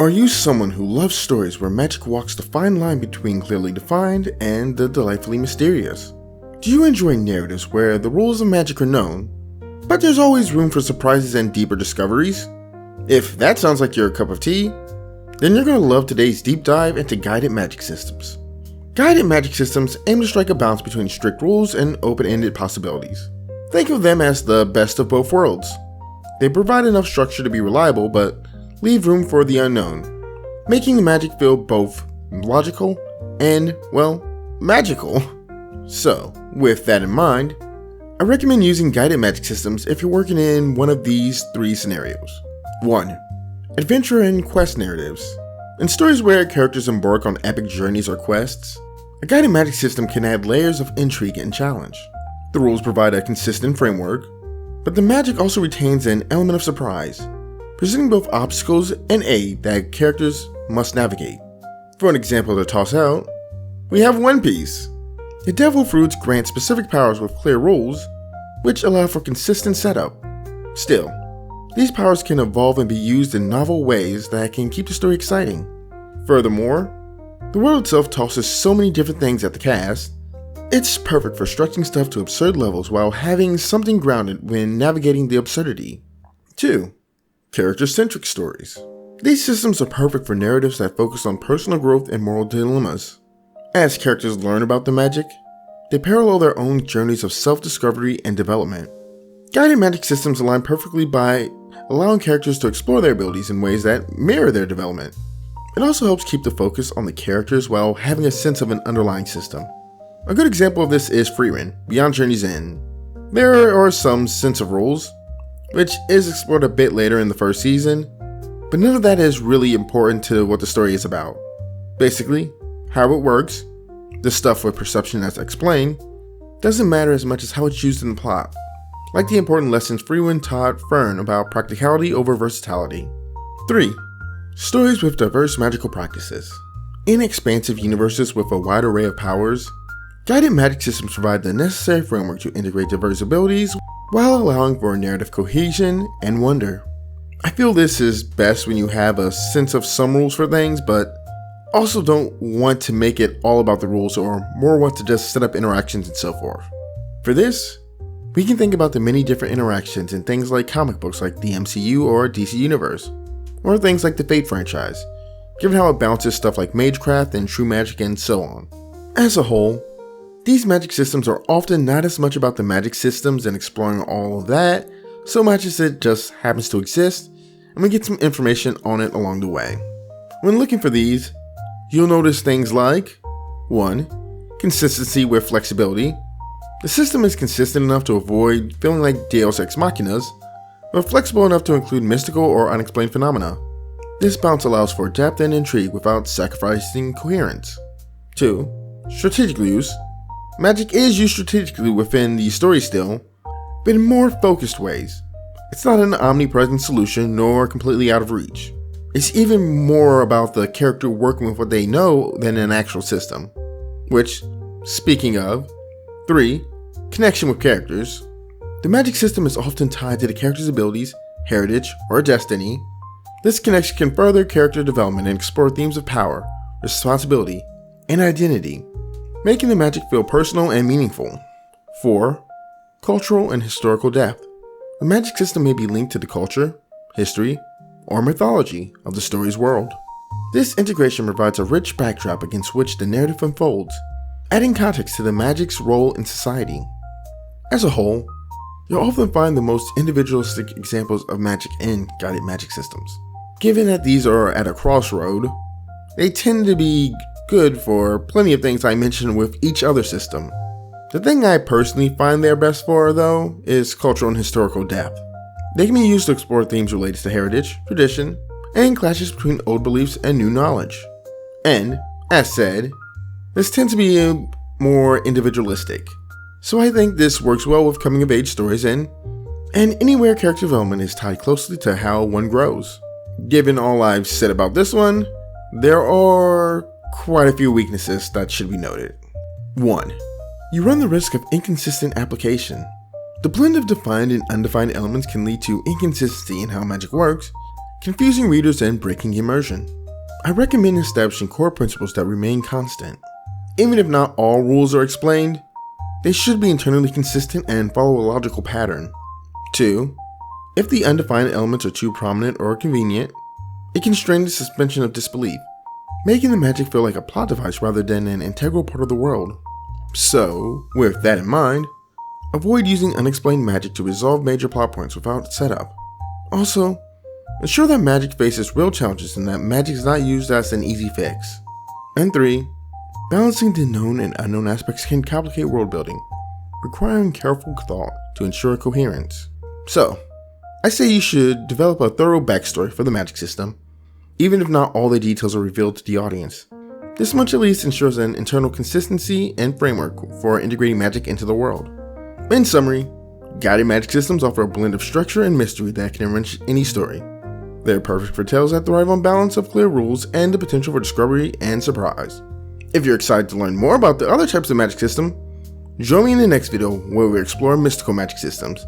Are you someone who loves stories where magic walks the fine line between clearly defined and the delightfully mysterious? Do you enjoy narratives where the rules of magic are known, but there's always room for surprises and deeper discoveries? If that sounds like your cup of tea, then you're going to love today's deep dive into guided magic systems. Guided magic systems aim to strike a balance between strict rules and open-ended possibilities. Think of them as the best of both worlds. They provide enough structure to be reliable, but leave room for the unknown, making the magic feel both logical and, well, magical. So, with that in mind, I recommend using guided magic systems if you're working in one of these three scenarios. 1. Adventure and quest narratives. In stories where characters embark on epic journeys or quests, a guided magic system can add layers of intrigue and challenge. The rules provide a consistent framework, but the magic also retains an element of surprise, presenting both obstacles and aid that characters must navigate. For an example to toss out, we have One Piece. The Devil Fruits grant specific powers with clear rules, which allow for consistent setup. Still, these powers can evolve and be used in novel ways that can keep the story exciting. Furthermore, the world itself tosses so many different things at the cast, it's perfect for stretching stuff to absurd levels while having something grounded when navigating the absurdity. 2. Character-centric stories. These systems are perfect for narratives that focus on personal growth and moral dilemmas. As characters learn about the magic, they parallel their own journeys of self-discovery and development. Guided magic systems align perfectly by allowing characters to explore their abilities in ways that mirror their development. It also helps keep the focus on the characters while having a sense of an underlying system. A good example of this is Frieren, Beyond Journey's End. There are some sense of rules, which is explored a bit later in the first season, but none of that is really important to what the story is about. Basically, how it works, the stuff with perception that's explained, doesn't matter as much as how it's used in the plot, like the important lessons Frieren taught Fern about practicality over versatility. 3. Stories with diverse magical practices. In expansive universes with a wide array of powers, guided magic systems provide the necessary framework to integrate diverse abilities while allowing for narrative cohesion and wonder. I feel this is best when you have a sense of some rules for things, but also don't want to make it all about the rules or more want to just set up interactions and so forth. For this, we can think about the many different interactions in things like comic books like the MCU or DC Universe, or things like the Fate franchise, given how it balances stuff like magecraft and true magic and so on. As a whole, these magic systems are often not as much about the magic systems and exploring all of that, so much as it just happens to exist, and we get some information on it along the way. When looking for these, you'll notice things like 1. Consistency with flexibility. The system is consistent enough to avoid feeling like Deus Ex Machinas, but flexible enough to include mystical or unexplained phenomena. This balance allows for depth and intrigue without sacrificing coherence. 2. Strategic use. Magic is used strategically within the story still, but in more focused ways. It's not an omnipresent solution nor completely out of reach. It's even more about the character working with what they know than an actual system. Which, speaking of, 3. Connection with characters. The magic system is often tied to the character's abilities, heritage, or destiny. This connection can further character development and explore themes of power, responsibility, and identity, making the magic feel personal and meaningful. 4. Cultural and historical depth. The magic system may be linked to the culture, history, or mythology of the story's world. This integration provides a rich backdrop against which the narrative unfolds, adding context to the magic's role in society. As a whole, you'll often find the most individualistic examples of magic in guided magic systems. Given that these are at a crossroad, they tend to be good for plenty of things I mentioned with each other system. The thing I personally find they're best for, though, is cultural and historical depth. They can be used to explore themes related to heritage, tradition, and clashes between old beliefs and new knowledge. And, as said, this tends to be more individualistic. So I think this works well with coming-of-age stories and anywhere character development is tied closely to how one grows. Given all I've said about this one, there are quite a few weaknesses that should be noted. 1. You run the risk of inconsistent application. The blend of defined and undefined elements can lead to inconsistency in how magic works, confusing readers and breaking immersion. I recommend establishing core principles that remain constant. Even if not all rules are explained, they should be internally consistent and follow a logical pattern. 2. If the undefined elements are too prominent or convenient, it can strain the suspension of disbelief, making the magic feel like a plot device rather than an integral part of the world. So, with that in mind, avoid using unexplained magic to resolve major plot points without setup. Also, ensure that magic faces real challenges and that magic is not used as an easy fix. And 3. Balancing the known and unknown aspects can complicate world building, requiring careful thought to ensure coherence. So, I say you should develop a thorough backstory for the magic system, even if not all the details are revealed to the audience. This much at least ensures an internal consistency and framework for integrating magic into the world. In summary, guided magic systems offer a blend of structure and mystery that can enrich any story. They're perfect for tales that thrive on balance of clear rules and the potential for discovery and surprise. If you're excited to learn more about the other types of magic system, join me in the next video where we explore mystical magic systems.